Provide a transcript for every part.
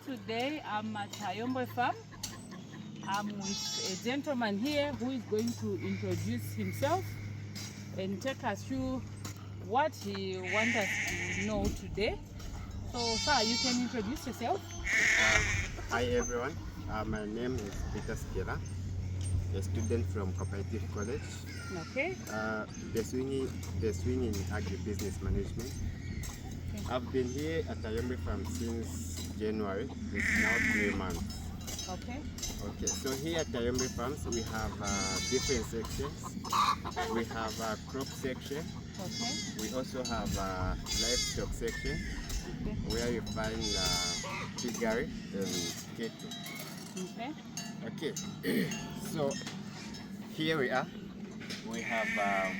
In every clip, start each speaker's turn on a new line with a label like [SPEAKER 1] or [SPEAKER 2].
[SPEAKER 1] Today I'm at Hayombe Farm. I'm with a gentleman here who is going to introduce himself and take us through what he wants us to know today. So, sir, you can introduce yourself.
[SPEAKER 2] Hi everyone, my name is Peter Skila, a student from Cooperative College.
[SPEAKER 1] Okay.
[SPEAKER 2] Pursuing in agribusiness management.
[SPEAKER 1] Okay.
[SPEAKER 2] I've been here at Hayombe Farm since January. It's now 3 months.
[SPEAKER 1] Okay.
[SPEAKER 2] Okay, so here at Hayombe Farms we have different sections. We have a crop section.
[SPEAKER 1] Okay.
[SPEAKER 2] We also have a livestock section,
[SPEAKER 1] Okay.
[SPEAKER 2] where you find piggery and cattle.
[SPEAKER 1] Okay.
[SPEAKER 2] Okay, so here we are. We have a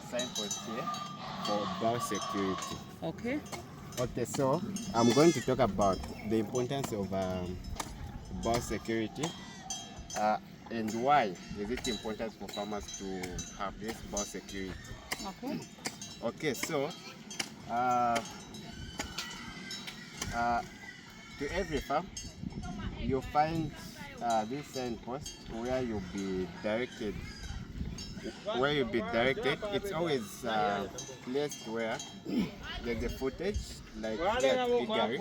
[SPEAKER 2] signpost here for biosecurity.
[SPEAKER 1] Okay.
[SPEAKER 2] Okay, so I'm going to talk about the importance of biosecurity and why is it important for farmers to have this biosecurity.
[SPEAKER 1] Okay.
[SPEAKER 2] Okay, so to every farm you'll find this signpost where you'll be directed. It's always placed where there's a footage, like here at piggery.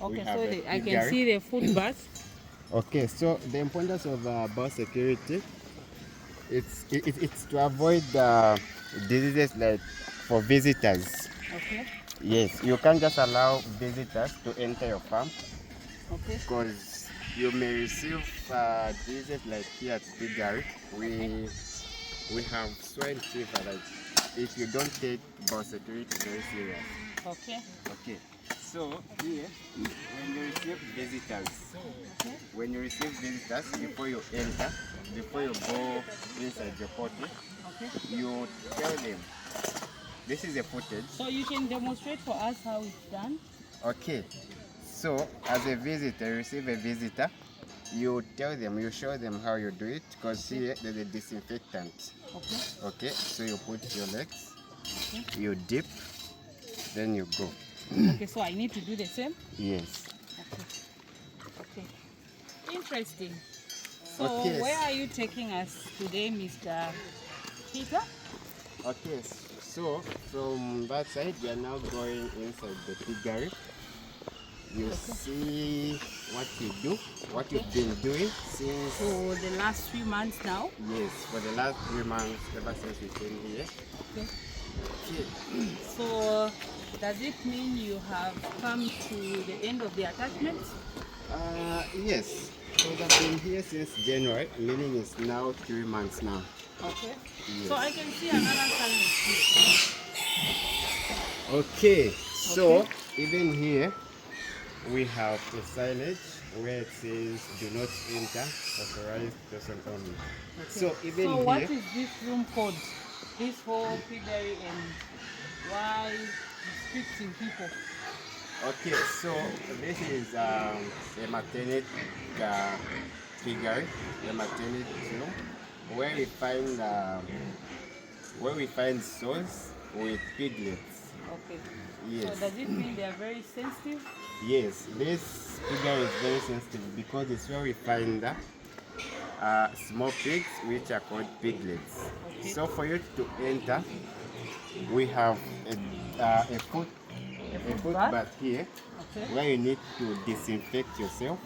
[SPEAKER 1] Okay, so I can see the food bags.
[SPEAKER 2] Okay, so the importance of biosecurity, it's to avoid diseases like for visitors.
[SPEAKER 1] Okay.
[SPEAKER 2] Yes, you can't just allow visitors to enter your farm.
[SPEAKER 1] Okay.
[SPEAKER 2] Because you may receive diseases like here at piggery. We have swine fever. Like if you don't take biosecurity very serious.
[SPEAKER 1] Okay.
[SPEAKER 2] Okay. So here, when you receive visitors, before you enter, before you go inside your potty,
[SPEAKER 1] Okay.
[SPEAKER 2] you tell them this is a footage.
[SPEAKER 1] So you can demonstrate for us how it's done.
[SPEAKER 2] Okay. So as a visitor, you receive a visitor, you tell them, you show them how you do it, because here there's a disinfectant.
[SPEAKER 1] Okay.
[SPEAKER 2] Okay, so you put your legs,
[SPEAKER 1] Okay.
[SPEAKER 2] you dip, then you go.
[SPEAKER 1] Okay, so I need to do the same?
[SPEAKER 2] Yes.
[SPEAKER 1] Okay. Okay. Interesting. So
[SPEAKER 2] Okay.
[SPEAKER 1] where are you taking us today, Mr. Peter?
[SPEAKER 2] Okay, so from that side, we are now going inside the piggery. You see what you do, what you've been doing since...
[SPEAKER 1] For the last 3 months now?
[SPEAKER 2] Yes, for the last 3 months, ever since we came here.
[SPEAKER 1] Okay.
[SPEAKER 2] Okay.
[SPEAKER 1] So does it mean you have come to the end of the attachment?
[SPEAKER 2] Yes, because I've been here since January, meaning it's now 3 months now.
[SPEAKER 1] Okay.
[SPEAKER 2] Yes.
[SPEAKER 1] So I can see another silence here.
[SPEAKER 2] Okay, so even here we have a signage where it says do not enter, authorized person only.
[SPEAKER 1] Okay.
[SPEAKER 2] So even
[SPEAKER 1] so
[SPEAKER 2] here,
[SPEAKER 1] what is this room called? This whole piggery, and why restricting people?
[SPEAKER 2] okay, so this is a maternity piggery, a maternity room where we find stalls with piglets.
[SPEAKER 1] Okay.
[SPEAKER 2] Yes.
[SPEAKER 1] So does it mean they are very sensitive?
[SPEAKER 2] Yes, this piggery is very sensitive because it's where we find small pigs which are called piglets.
[SPEAKER 1] Okay.
[SPEAKER 2] So for you to enter, we have a foot bath here,
[SPEAKER 1] Okay.
[SPEAKER 2] where you need to disinfect yourself.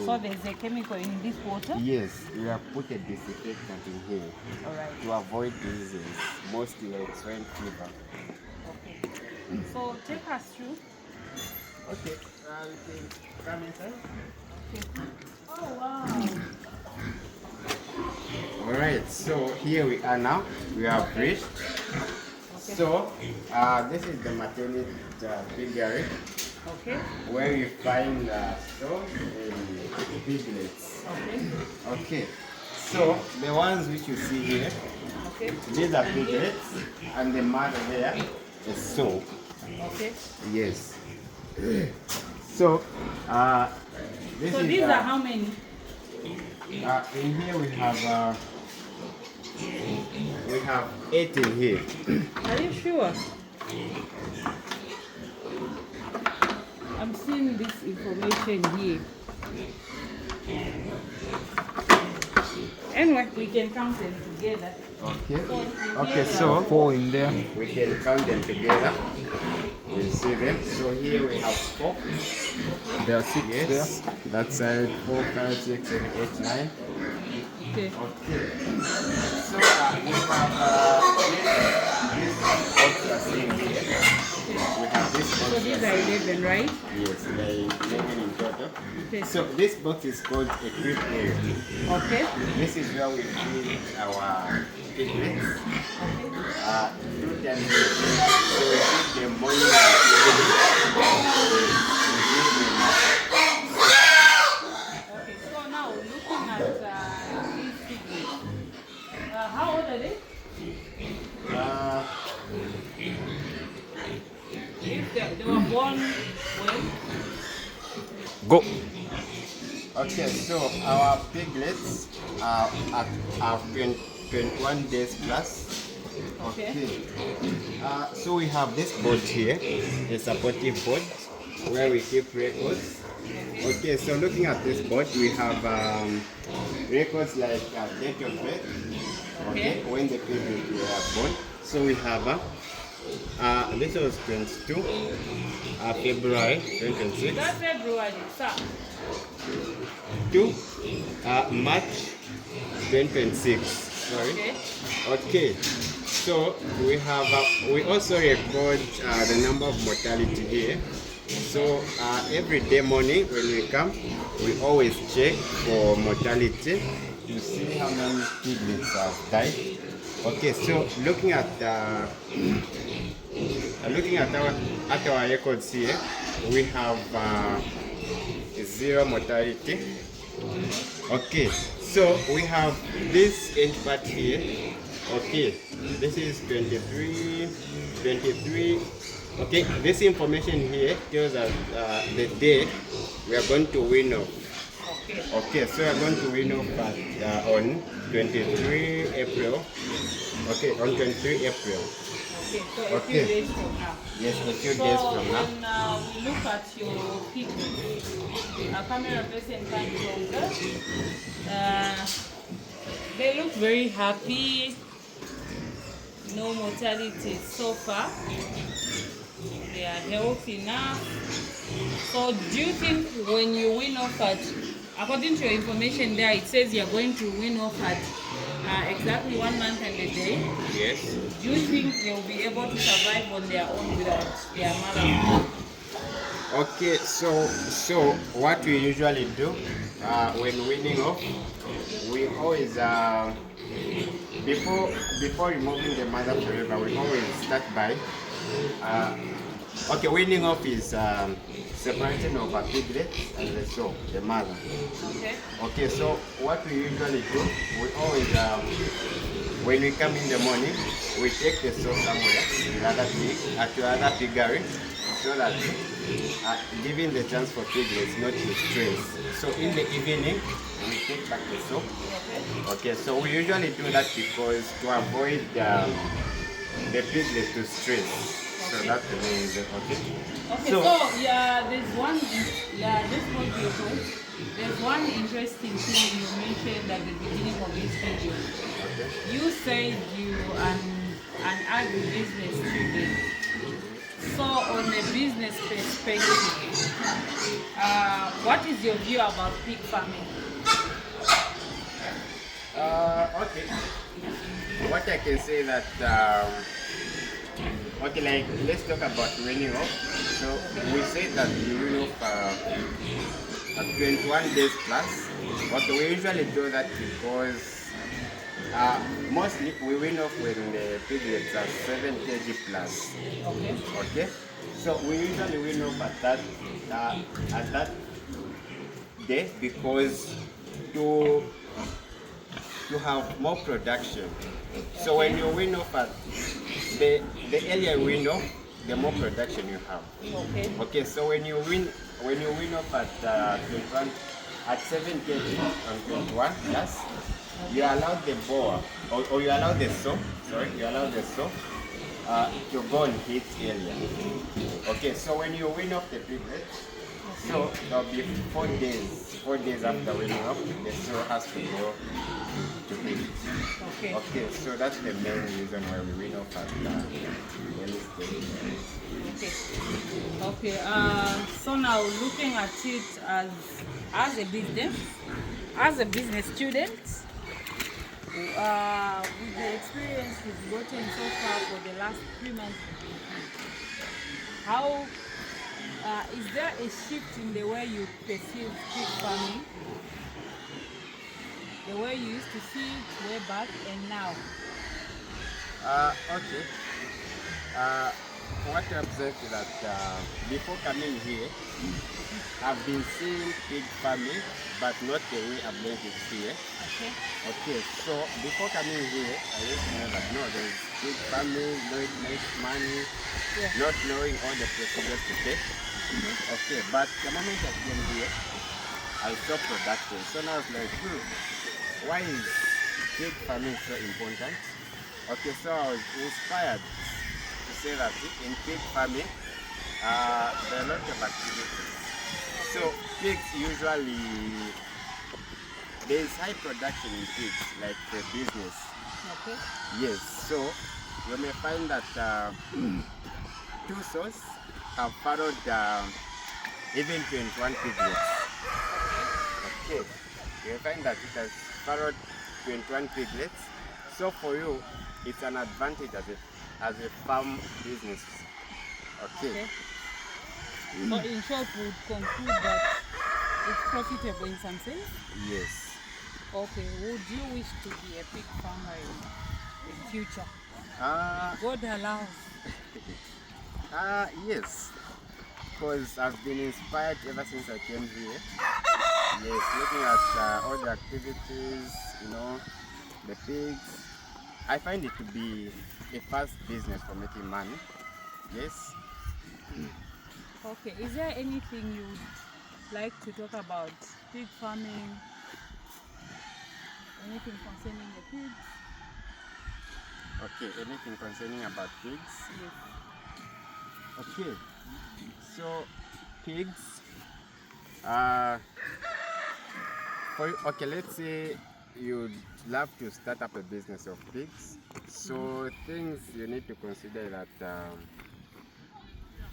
[SPEAKER 1] So there's a chemical in this water?
[SPEAKER 2] Yes, you have put a disinfectant in here
[SPEAKER 1] Alright.
[SPEAKER 2] to avoid diseases, mostly like swine fever.
[SPEAKER 1] Okay. So take us through.
[SPEAKER 2] Okay, we can come inside.
[SPEAKER 1] Okay. Oh wow.
[SPEAKER 2] Alright, so here we are now. We have reached.
[SPEAKER 1] Okay.
[SPEAKER 2] So this is the maternity piggery,
[SPEAKER 1] Okay.
[SPEAKER 2] where we find stock and piglets.
[SPEAKER 1] Okay.
[SPEAKER 2] Okay, so the ones which you see here,
[SPEAKER 1] Okay.
[SPEAKER 2] these are piglets, and the mother there is sow.
[SPEAKER 1] Okay.
[SPEAKER 2] Yes. So this
[SPEAKER 1] So
[SPEAKER 2] is,
[SPEAKER 1] these are how many?
[SPEAKER 2] in here we have 8 in here.
[SPEAKER 1] Are you sure? I'm seeing this information here. Anyway, we can count them together.
[SPEAKER 2] Okay.
[SPEAKER 1] So
[SPEAKER 2] Okay,
[SPEAKER 1] here
[SPEAKER 2] so
[SPEAKER 3] 4 in there.
[SPEAKER 2] we can count them together. You see them. So here we have 4.
[SPEAKER 3] There are 6
[SPEAKER 2] Yes.
[SPEAKER 3] there.
[SPEAKER 2] That side 4, 5, 6, 7, 8, 9.
[SPEAKER 1] Okay.
[SPEAKER 2] Okay. So we have this box you are seeing here. We have this box.
[SPEAKER 1] So these are 11, right?
[SPEAKER 2] Yes, like 11 in total.
[SPEAKER 1] Okay.
[SPEAKER 2] So this box is called a crib area.
[SPEAKER 1] Okay.
[SPEAKER 2] This is where we feed our piglets.
[SPEAKER 1] Okay.
[SPEAKER 2] 2 times a day. So we feed them morning and evening. We feed them.
[SPEAKER 1] Okay. So now looking at these piglets, how old are they? If they were born when?
[SPEAKER 3] Go.
[SPEAKER 2] Okay, so our piglets are 21 days plus.
[SPEAKER 1] Okay.
[SPEAKER 2] So we have this board here, a supportive board where we keep records. Okay, so looking at this board, we have records like date of birth, okay, when the piglets were born. So we have this was 22 February 2026.
[SPEAKER 1] That's February, sir.
[SPEAKER 2] To March 2026. Sorry.
[SPEAKER 1] Okay.
[SPEAKER 2] Okay. So we have we also record the number of mortality here. So every day morning when we come, we always check for mortality to see how many piglets have died. Okay. So looking at our records here, we have 0 mortality. Okay, so we have this end part here. Okay, this is 23. Okay, this information here tells us the day we are going to win off.
[SPEAKER 1] Okay.
[SPEAKER 2] Okay, so we are going to win off on 23 April. Okay, on 23 April.
[SPEAKER 1] Okay, so a few
[SPEAKER 2] Okay.
[SPEAKER 1] days from now.
[SPEAKER 2] Yes, a few
[SPEAKER 1] So
[SPEAKER 2] days from now.
[SPEAKER 1] when we look at your piglets, a camera person can closer. They look very happy. No mortality so far. They are healthy enough. So do you think when you win off at, according to your information there, it says you're going to win off at exactly 1 month and a day?
[SPEAKER 2] Yes.
[SPEAKER 1] Do you think they'll be able to survive on their own without their mother?
[SPEAKER 2] Okay, so what we usually do when winning off, we always before removing the mother forever, we always start by okay, winning off is separation of a piglet and the sow, the mother.
[SPEAKER 1] Okay.
[SPEAKER 2] Okay, so what we usually do, we always when we come in the morning, we take the sow somewhere to other piggery, so that giving the chance for piglets not to stress. So in the evening, we take back the soap. Okay, so we usually do that because to avoid the piglets to stress. So that's the main reason. Okay.
[SPEAKER 1] Okay, so yeah, there's one, yeah, this was beautiful. There's one interesting thing you mentioned at the beginning of this video.
[SPEAKER 2] Okay.
[SPEAKER 1] You said you are an agribusiness student. So on a business perspective, what is your view about pig farming?
[SPEAKER 2] Okay. What I can say that okay, like let's talk about winning off. So we say that we win off at 21 days plus. Okay, we usually do that because mostly we win off when the piglets are 7 kg plus.
[SPEAKER 1] Okay.
[SPEAKER 2] Okay, so we usually win off at that day because to have more production. So when you win off at the earlier you win off, the more production you have.
[SPEAKER 1] Okay.
[SPEAKER 2] Okay, so when you win off at 21 at 7 kg on 21 plus, you allow the boar or you allow the sow, to go and hit earlier. Okay, so when you win off the piglet, So there'll be 4 days. 4 days after weaning up, the sow has to go to pigs.
[SPEAKER 1] Okay.
[SPEAKER 2] Okay, so that's the main reason why we wean off at early stage.
[SPEAKER 1] Okay. Okay. So now looking at it as a business student, with the experience you've gotten so far for the last 3 months, how is there a shift in the way you perceive pig farming, the way you used to see it way back and now?
[SPEAKER 2] Okay. What I observed is that before coming here, I've been seeing pig farming, but not the way I've learned it here.
[SPEAKER 1] Okay.
[SPEAKER 2] Okay, so before coming here, I used to know that no, there's pig farming, no, it makes money,
[SPEAKER 1] Yeah.
[SPEAKER 2] not knowing all the procedures to take. Okay, but the moment I came here, I saw production. So now I was like, why is pig farming so important? Okay, so I was inspired to say that in pig farming, there are a lot of activities. So pigs usually, there is high production in pigs, like for business.
[SPEAKER 1] Okay.
[SPEAKER 2] Yes, so you may find that 2 sows have followed even 21 piglets. Okay, you will find that it has followed 21 piglets. So for you, it's an advantage as a farm business. Okay.
[SPEAKER 1] Okay. So in short, we would conclude that it's profitable in some sense.
[SPEAKER 2] Yes.
[SPEAKER 1] Okay. Would you wish to be a pig farmer in future?
[SPEAKER 2] Uh,
[SPEAKER 1] God allows.
[SPEAKER 2] yes. Because I've been inspired ever since I came here. Yes, looking at all the activities, the pigs. I find it to be a fast business for making money. Yes.
[SPEAKER 1] Okay. Is there anything you would like to talk about pig farming? Anything concerning the pigs?
[SPEAKER 2] Okay, anything concerning about pigs?
[SPEAKER 1] Yes.
[SPEAKER 2] Okay, so pigs, uh, okay, let's say you'd love to start up a business of pigs. So things you need to consider that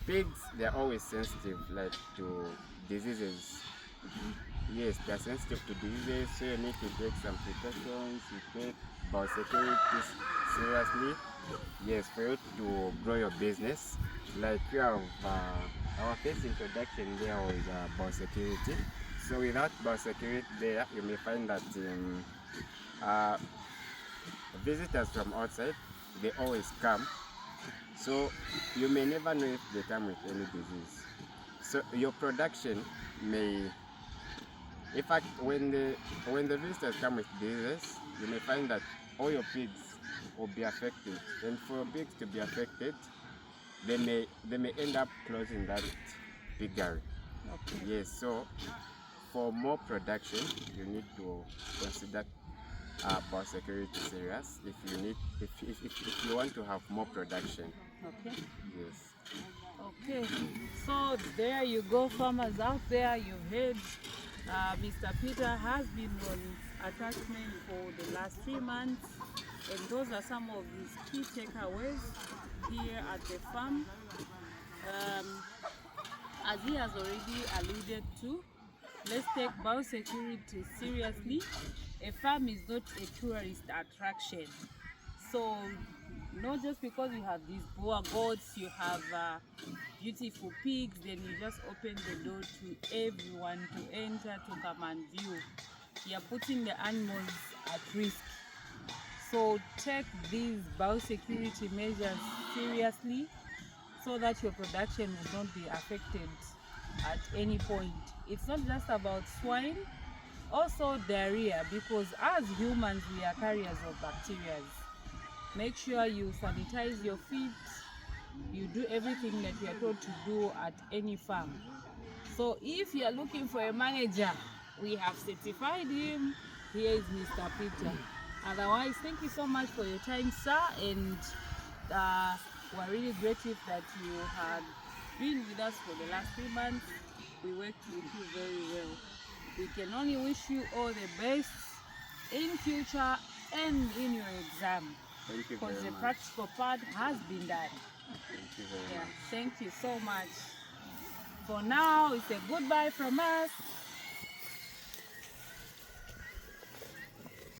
[SPEAKER 2] pigs, they're always sensitive, like to diseases. Yes, they're sensitive to diseases, so you need to take some precautions. You take biosecurity seriously. Yes, for you to grow your business. Like we have our first introduction there was biosecurity. So without biosecurity there, you may find that uh, visitors from outside, they always come. So you may never know if they come with any disease. So your production may, in fact, when the visitors come with diseases, you may find that all your pigs will be affected. And for pigs to be affected, they may end up closing that piggery.
[SPEAKER 1] Okay.
[SPEAKER 2] Yes, so for more production, you need to consider biosecurity serious if you want to have more production.
[SPEAKER 1] Okay.
[SPEAKER 2] Yes.
[SPEAKER 1] Okay, so there you go, farmers out there. You've heard Mr. Peter has been on attachment for the last 3 months, and those are some of his key takeaways here at the farm. As he has already alluded to, let's take biosecurity seriously. A farm is not a tourist attraction. So not just because you have these boer goats, you have beautiful pigs, then you just open the door to everyone to enter to come and view. You're putting the animals at risk. So take these biosecurity measures seriously so that your production will not be affected at any point. It's not just about swine, also diarrhea, because as humans we are carriers of bacteria. Make sure you sanitize your feet. You do everything that you are told to do at any farm. So if you are looking for a manager, we have certified him. Here is Mr. Peter. Otherwise, thank you so much for your time, sir, and we're really grateful that you had been with us for the last 3 months. We worked with you very well. We can only wish you all the best in future and in your exam.
[SPEAKER 2] Thank you
[SPEAKER 1] Because
[SPEAKER 2] very
[SPEAKER 1] the
[SPEAKER 2] much.
[SPEAKER 1] practical part has been done.
[SPEAKER 2] Thank you very
[SPEAKER 1] Yeah,
[SPEAKER 2] much.
[SPEAKER 1] thank you so much. For now, it's a goodbye from us.